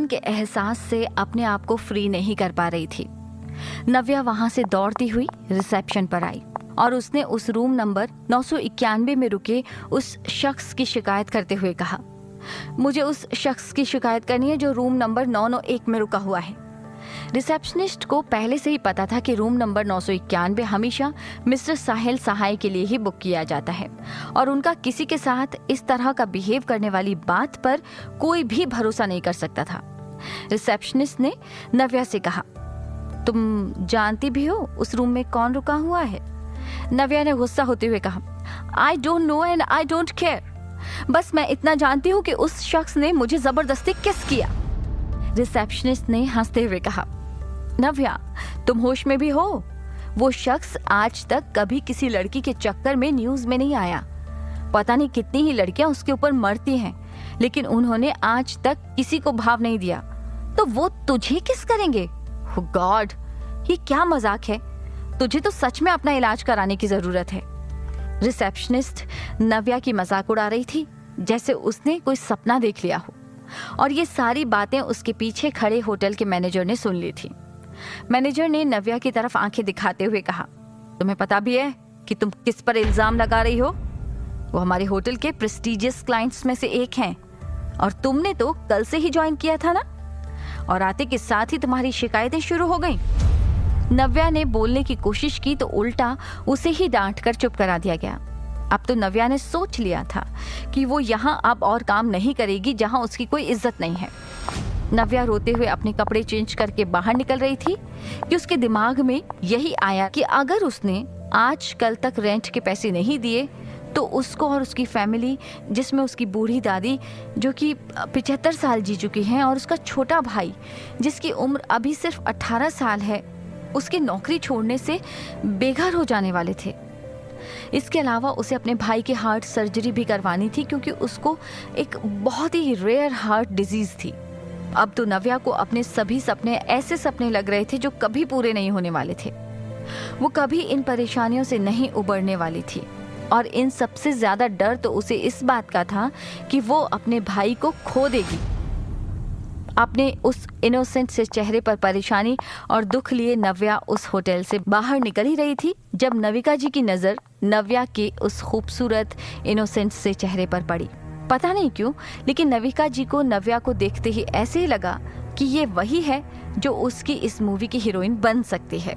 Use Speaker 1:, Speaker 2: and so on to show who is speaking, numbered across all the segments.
Speaker 1: के एहसास से अपने आप को फ्री नहीं कर पा रही थी। नव्या वहां से दौड़ती हुई रिसेप्शन पर आई और उसने उस रूम नंबर 991 में रुके उस शख्स की शिकायत करते हुए कहा, मुझे उस शख्स की शिकायत करनी है जो रूम नंबर 991 में रुका हुआ है। रिसेप्शनिस्ट को पहले से ही पता था कि रूम नंबर 991 हमेशा मिस्टर साहिल सहाय के लिए ही बुक किया जाता है और उनका किसी के साथ इस तरह का बिहेव करने वाली बात पर कोई भी भरोसा नहीं कर सकता था। रिसेप्शनिस्ट ने नव्या से कहा, तुम जानती भी हो उस रूम में कौन रुका हुआ है? नव्या ने गुस्सा होते हुए कहा, I don't know and I don't care. बस मैं इतना जानती हूँ कि उस शख्स ने मुझे जबरदस्ती किस किया। रिसेप्शनिस्ट ने हंसते हुए कहा, नव्या तुम होश में भी हो? वो शख्स आज तक कभी किसी लड़की के चक्कर में न्यूज में नहीं आया। पता नहीं कितनी ही लड़कियां उसके ऊपर मरती हैं, लेकिन उन्होंने आज तक किसी को भाव नहीं दिया, तो वो तुझे किस करेंगे? Oh God, ये क्या मजाक है? तुझे तो सच में अपना इलाज कराने की जरूरत है। रिसेप्शनिस्ट नव्या की मजाक उड़ा रही थी, जैसे उसने कोई सपना देख लिया हो, और ये सारी बातें उसके पीछे खड़े होटल के मैनेजर ने सुन ली थी। मैनेजर ने नव्या की तरफ आंखें दिखाते हुए कहा, तुम्हें पता भी है कि तुम किस पर इल्जाम लगा रही हो? वो हमारे होटल के प्रेस्टिजियस क्लाइंट्स में से एक हैं और तुमने तो कल से ही ज्वाइन किया था ना, और आते के साथ ही तुम्हारी शिकायतें शुरू हो गईं। नव्या ने बोलने की कोशिश की तो उल्टा उसे ही डांट कर चुप करा दिया गया। अब तो नव्या ने सोच लिया था कि वो यहाँ अब और काम नहीं करेगी जहाँ उसकी कोई इज्जत नहीं है। नव्या रोते हुए अपने कपड़े चेंज करके बाहर निकल रही थी कि उसके दिमाग में यही आया कि अगर उसने आज कल तक रेंट के पैसे नहीं दिए तो उसको और उसकी फैमिली, जिसमें उसकी बूढ़ी दादी जो कि 75 साल जी चुकी हैं और उसका छोटा भाई जिसकी उम्र अभी सिर्फ 18 साल है, उसकी नौकरी छोड़ने से बेघर हो जाने वाले थे। इसके अलावा उसे अपने भाई की हार्ट सर्जरी भी करवानी थी क्योंकि उसको एक बहुत ही रेयर हार्ट डिजीज थी। अब तो नव्या को अपने सभी सपने ऐसे सपने लग रहे थे जो कभी पूरे नहीं होने वाले थे। वो कभी इन परेशानियों से नहीं उबरने वाली थी और इन सबसे ज्यादा डर तो उसे इस बात का था कि वो अपने भाई को खो देगी। अपने उस इनोसेंट से चेहरे पर परेशानी और दुख लिए नव्या उस होटल से बाहर निकल ही रही थी जब नविका जी की नजर नव्या के उस खूबसूरत इनोसेंट से चेहरे पर पड़ी। पता नहीं क्यों, लेकिन नविका जी को नव्या को देखते ही ऐसे ही लगा कि ये वही है जो उसकी इस मूवी की हीरोइन बन सकती है।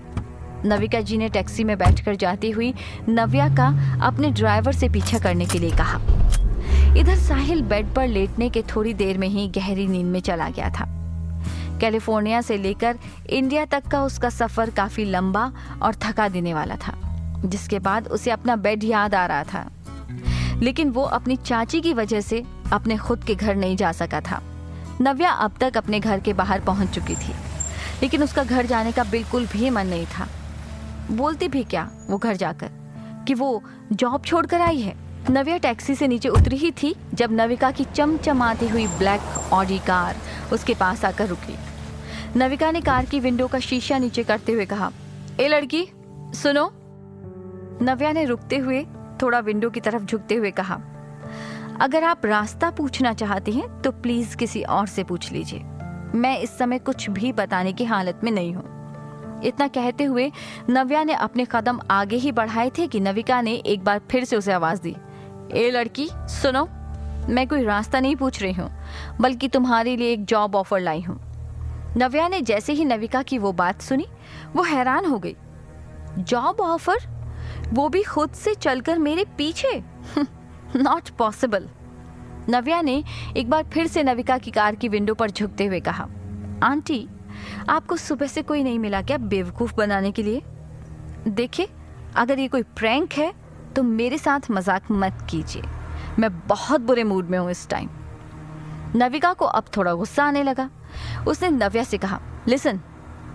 Speaker 1: नविका जी ने टैक्सी में बैठकर जाती हुई नव्या का अपने ड्राइवर से पीछा करने के लिए कहा। इधर साहिल बेड पर लेटने के थोड़ी देर में ही गहरी नींद में चला गया था। कैलिफोर्निया से लेकर इंडिया तक का उसका सफर काफी लंबा और थका देने वाला था, जिसके बाद उसे अपना बेड याद आ रहा था। लेकिन वो अपनी चाची की वजह से अपने खुद के घर नहीं जा सका था। नव्या अब तक अपने घर के बाहर पहुंच चुकी थी, लेकिन उसका घर जाने का बिल्कुल भी मन नहीं था। बोलती भी क्या वो घर जाकर कि वो जॉब छोड़कर आई है। नव्या टैक्सी से नीचे उतरी ही थी जब नविका की चमचमाती हुई ब्लैक ऑडी कार उसके पास आकर रुकी। नविका ने कार की विंडो का शीशा नीचे करते हुए कहा, ए लड़की सुनो। नव्या ने रुकते हुए थोड़ा विंडो की तरफ झुकते हुए कहा, अगर आप रास्ता पूछना चाहती हैं तो प्लीज किसी और से पूछ लीजिए, मैं इस समय कुछ भी बताने की हालत में नहीं हूँ। इतना कहते हुए नव्या ने अपने कदम आगे ही बढ़ाए थे कि नविका ने एक बार फिर से उसे आवाज दी, ए लड़की सुनो, मैं कोई रास्ता नहीं पूछ रही हूँ, बल्कि तुम्हारे लिए एक जॉब ऑफर लाई हूँ। नव्या ने जैसे ही नविका की वो बात सुनी वो हैरान हो गई। जॉब ऑफर, वो भी खुद से चलकर मेरे पीछे? Not possible. नव्या ने एक बार फिर से नविका की कार की विंडो पर झुकते हुए कहा, आंटी आपको सुबह से कोई नहीं मिला क्या बेवकूफ बनाने के लिए? देखिए, अगर ये कोई प्रैंक है तो मेरे साथ मजाक मत कीजिए, मैं बहुत बुरे मूड में हूँ इस टाइम। नविका को अब थोड़ा गुस्सा आने लगा। उसने नव्या से कहा, लिसन,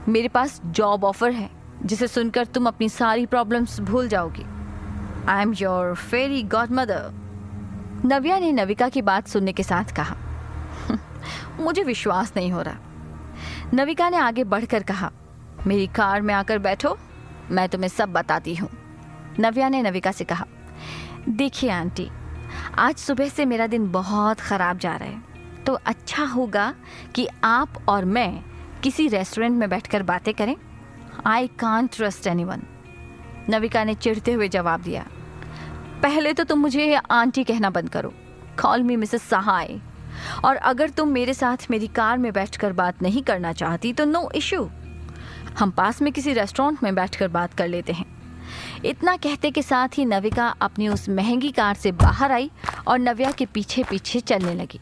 Speaker 1: मेरे पास जॉब ऑफर है जिसे सुनकर तुम अपनी सारी प्रॉब्लम्स भूल जाओगी। I am your fairy godmother. Navya ने नविका की बात सुनने के साथ कहा, मुझे विश्वास नहीं हो रहा। नविका ने आगे बढ़कर कहा, मेरी कार में आकर बैठो, मैं तुम्हें सब बताती हूँ। नव्या ने नविका से कहा, देखिए आंटी, आज सुबह से मेरा दिन बहुत खराब जा रहा है, तो अच्छा होगा कि आप और मैं किसी रेस्टोरेंट में बैठकर बातें करें। I can't trust anyone, Navika ने चिढ़ते हुए जवाब दिया। पहले तो तुम मुझे आंटी कहना बंद करो, कॉल मी मिसेस सहाय। और अगर तुम मेरे साथ मेरी कार में बैठकर बात नहीं करना चाहती तो नो इशू, हम पास में किसी रेस्टोरेंट में बैठकर बात कर लेते हैं। इतना कहते के साथ ही नविका अपनी उस महंगी कार से बाहर आई और नव्या के पीछे पीछे चलने लगी।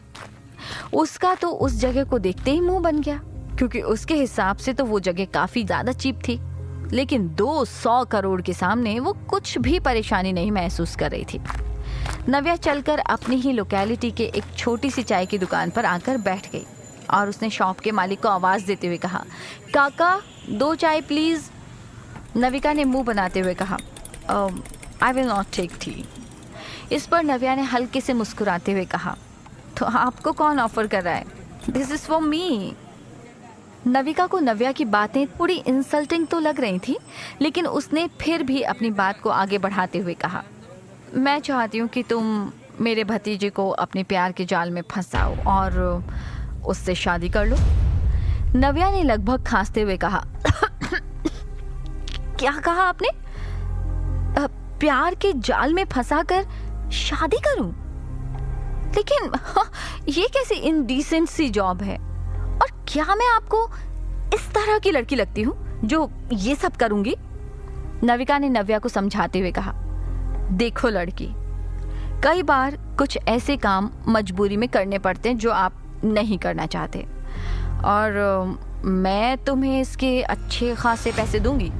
Speaker 1: उसका तो उस जगह को देखते ही मुंह बन गया, क्योंकि उसके हिसाब से तो वो जगह काफी ज्यादा चीप थी। लेकिन 200 करोड़ के सामने वो कुछ भी परेशानी नहीं महसूस कर रही थी। नव्या चलकर अपनी ही लोकेलिटी के एक छोटी सी चाय की दुकान पर आकर बैठ गई और उसने शॉप के मालिक को आवाज देते हुए कहा, काका 2 चाय प्लीज। नविका ने मुंह बनाते हुए कहा, I will not take tea. इस पर नव्या ने हल्के से मुस्कुराते हुए कहा, तो आपको कौन ऑफर कर रहा है? This is for me. Navika को नव्या की बातें थोड़ी इंसल्टिंग तो लग रही थी, लेकिन उसने फिर भी अपनी बात को आगे बढ़ाते हुए कहा, मैं चाहती हूँ कि तुम मेरे भतीजे को अपने प्यार के जाल में फंसाओ और उससे शादी कर लो। नव्या ने लगभग खांसते हुए कहा, क्या कहा आपने? प्यार के जाल में फंसाकर शादी करूं? लेकिन ये कैसी इनडिसेंट सी जॉब है? और क्या मैं आपको इस तरह की लड़की लगती हूँ जो ये सब करूंगी? नविका ने नव्या को समझाते हुए कहा, देखो लड़की, कई बार कुछ ऐसे काम मजबूरी में करने पड़ते हैं जो आप नहीं करना चाहते, और मैं तुम्हें इसके अच्छे खासे पैसे दूंगी।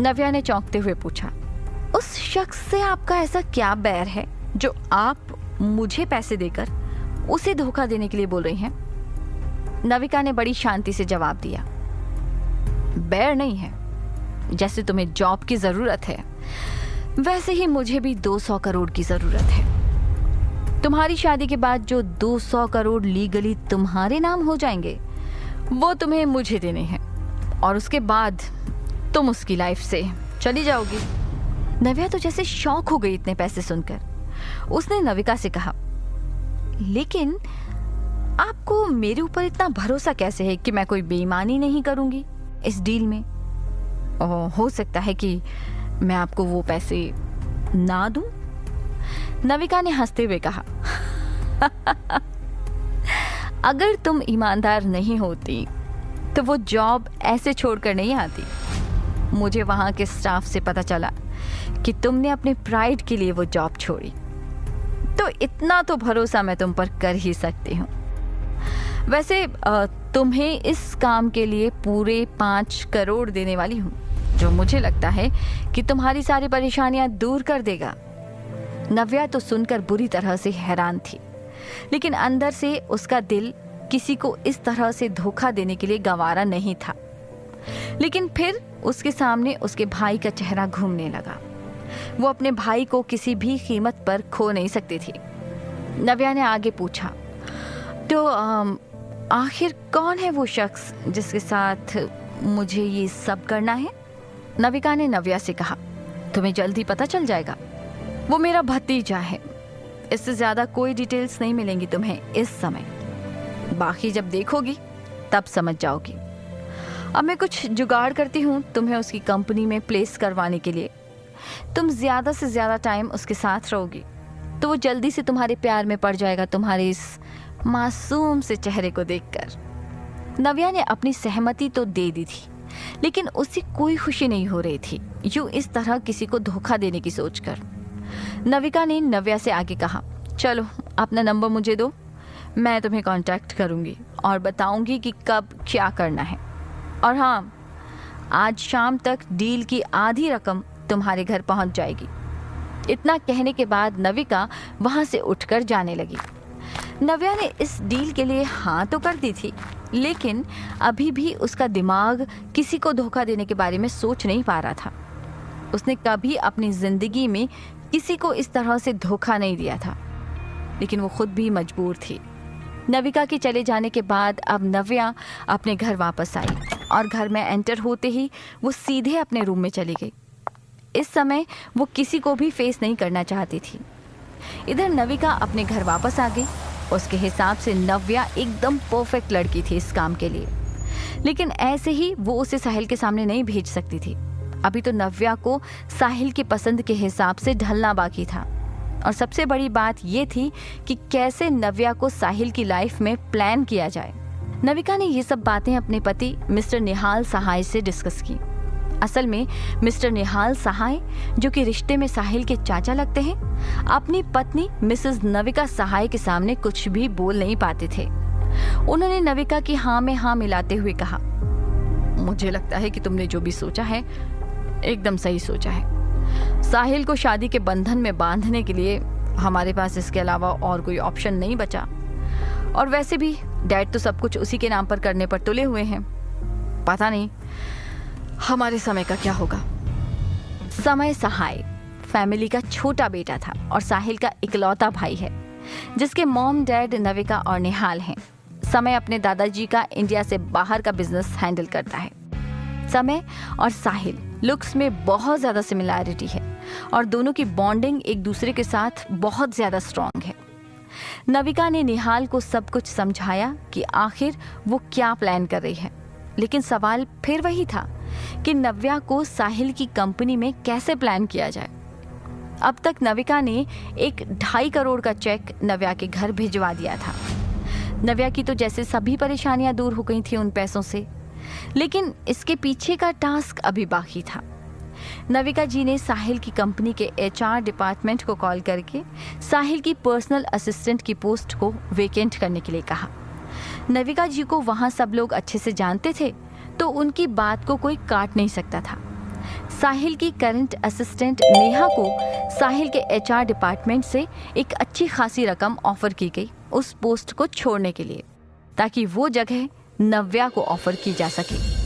Speaker 1: नव्या ने चौंकते हुए पूछा, उस शख्स से आपका ऐसा क्या बैर है जो आप मुझे पैसे देकर उसे धोखा देने के लिए बोल रही हैं? नविका ने बड़ी शांति से जवाब दिया, बैर नहीं है। जैसे तुम्हें जॉब की जरूरत है, वैसे ही मुझे भी 200 करोड़ की जरूरत है। तुम्हारी शादी के बाद जो 200 करोड़ लीगली तुम्हारे नाम हो जाएंगे, वो तुम्हें मुझे देने हैं, और उसके बाद तुम उसकी लाइफ से चली जाओगी। नव्या तो जैसे शॉक हो गई इतने पैसे सुनकर। उसने नविका से कहा, लेकिन आपको मेरे ऊपर इतना भरोसा कैसे है कि मैं कोई बेईमानी नहीं करूंगी इस डील में? हो सकता है कि मैं आपको वो पैसे ना दूं। नविका ने हंसते हुए कहा, अगर तुम ईमानदार नहीं होती तो वो जॉब ऐसे छोड़कर नहीं आती। मुझे वहां के स्टाफ से पता चला कि तुमने अपने प्राइड के लिए वो जॉब छोड़ी, तो इतना तो भरोसा मैं तुम पर कर ही सकती हूँ। वैसे तुम्हें इस काम के लिए पूरे 5 करोड़ देने वाली हूँ, जो मुझे लगता है कि तुम्हारी सारी परेशानियां दूर कर देगा। नव्या तो सुनकर बुरी तरह से हैरान थी, लेकिन अंदर से उसका दिल किसी को इस तरह से धोखा देने के लिए गंवारा नहीं था। लेकिन फिर उसके सामने उसके भाई का चेहरा घूमने लगा। वो अपने भाई को किसी भी कीमत पर खो नहीं सकती थी। नव्या ने आगे पूछा, तो आखिर कौन है वो शख्स जिसके साथ मुझे ये सब करना है? नविका ने नव्या से कहा, तुम्हें जल्दी पता चल जाएगा। वो मेरा भतीजा है। इससे ज्यादा कोई डिटेल्स नहीं मिलेंगी तुम्हें इस समय। बाकी जब देखोगी तब समझ जाओगी। अब मैं कुछ जुगाड़ करती हूँ तुम्हें उसकी कंपनी में प्लेस करवाने के लिए। तुम ज्यादा से ज्यादा टाइम उसके साथ रहोगी तो वो जल्दी से तुम्हारे प्यार में पड़ जाएगा, तुम्हारे इस मासूम से चेहरे को देखकर। नव्या ने अपनी सहमति तो दे दी थी, लेकिन उससे कोई खुशी नहीं हो रही थी यूं इस तरह किसी को धोखा देने की सोचकर। नविका ने नव्या से आगे कहा, चलो अपना नंबर मुझे दो, मैं तुम्हें कांटेक्ट करूंगी और बताऊंगी कि कब क्या करना है। और हाँ, आज शाम तक डील की आधी रकम तुम्हारे घर पहुंच जाएगी। इतना कहने के बाद नविका वहां से उठकर जाने लगी। नव्या ने इस डील के लिए हाँ तो कर दी थी, लेकिन अभी भी उसका दिमाग किसी को धोखा देने के बारे में सोच नहीं पा रहा था। उसने कभी अपनी जिंदगी में किसी को इस तरह से धोखा नहीं दिया था, लेकिन वो खुद भी मजबूर थी। नविका के चले जाने के बाद अब नव्या अपने घर वापस आई और घर में एंटर होते ही वो सीधे अपने रूम में चली गई। इस समय वो किसी को भी फेस नहीं करना चाहती थी। इधर नविका अपने घर वापस आ गई उसके हिसाब से नव्या एकदम परफेक्ट लड़की थी इस काम के लिए, लेकिन ऐसे ही वो उसे साहिल के सामने नहीं भेज सकती थी। अभी तो नव्या को साहिल की पसंद के हिसाब से ढलना बाकी था। और सबसे बड़ी बात ये थी कि कैसे नव्या को साहिल की लाइफ में प्लान किया जाए। नविका ने ये सब बातें अपने पति मिस्टर निहाल सहाय से डिस्कस की। असल में मिस्टर निहाल सहाय, जो कि रिश्ते में साहिल के चाचा लगते हैं, अपनी पत्नी मिसेस नविका सहाय के सामने कुछ भी बोल नहीं पाते थे। उन्होंने नविका की हाँ में हाँ मिलाते हुए कहा, मुझे लगता है कि तुमने जो भी सोचा है एकदम सही सोचा है। साहिल को शादी के बंधन में बांधने के लिए हमारे पास इसके अलावा और कोई ऑप्शन नहीं बचा। और वैसे भी डैड तो सब कुछ उसी के नाम पर करने पर तुले हुए हैं। पता नहीं हमारे समय का क्या होगा। समय सहाय फैमिली का छोटा बेटा था और साहिल का इकलौता भाई है, जिसके मॉम डैड नविका और निहाल हैं। समय अपने दादाजी का इंडिया से बाहर का बिजनेस हैंडल करता है। समय और साहिल लुक्स में बहुत ज्यादा सिमिलैरिटी है और दोनों की बॉन्डिंग एक दूसरे के साथ बहुत ज्यादा स्ट्रॉन्ग है। नविका ने निहाल को सब कुछ समझाया कि आखिर वो क्या प्लान कर रही है, लेकिन सवाल फिर वही था कि नव्या को साहिल की कंपनी में कैसे प्लान किया जाए। अब तक नविका ने एक 2.5 करोड़ का चेक नव्या के घर भिजवा दिया था। नव्या की तो जैसे सभी परेशानियां दूर हो गई थी उन पैसों से, लेकिन इसके पीछे का टास्क अभी बाकी था। नविका जी ने साहिल की कंपनी के HR डिपार्टमेंट को कॉल करके साहिल की पर्सनल असिस्टेंट की पोस्ट को वेकेंट करने के लिए कहा। नविका जी को वहां सब लोग अच्छे से जानते थे, तो उनकी बात को कोई काट नहीं सकता था। साहिल की करंट असिस्टेंट नेहा को साहिल के HR डिपार्टमेंट से एक अच्छी खासी रकम ऑफर की गई उस पोस्ट को छोड़ने के लिए, ताकि वो जगह नव्या को ऑफर की जा सके।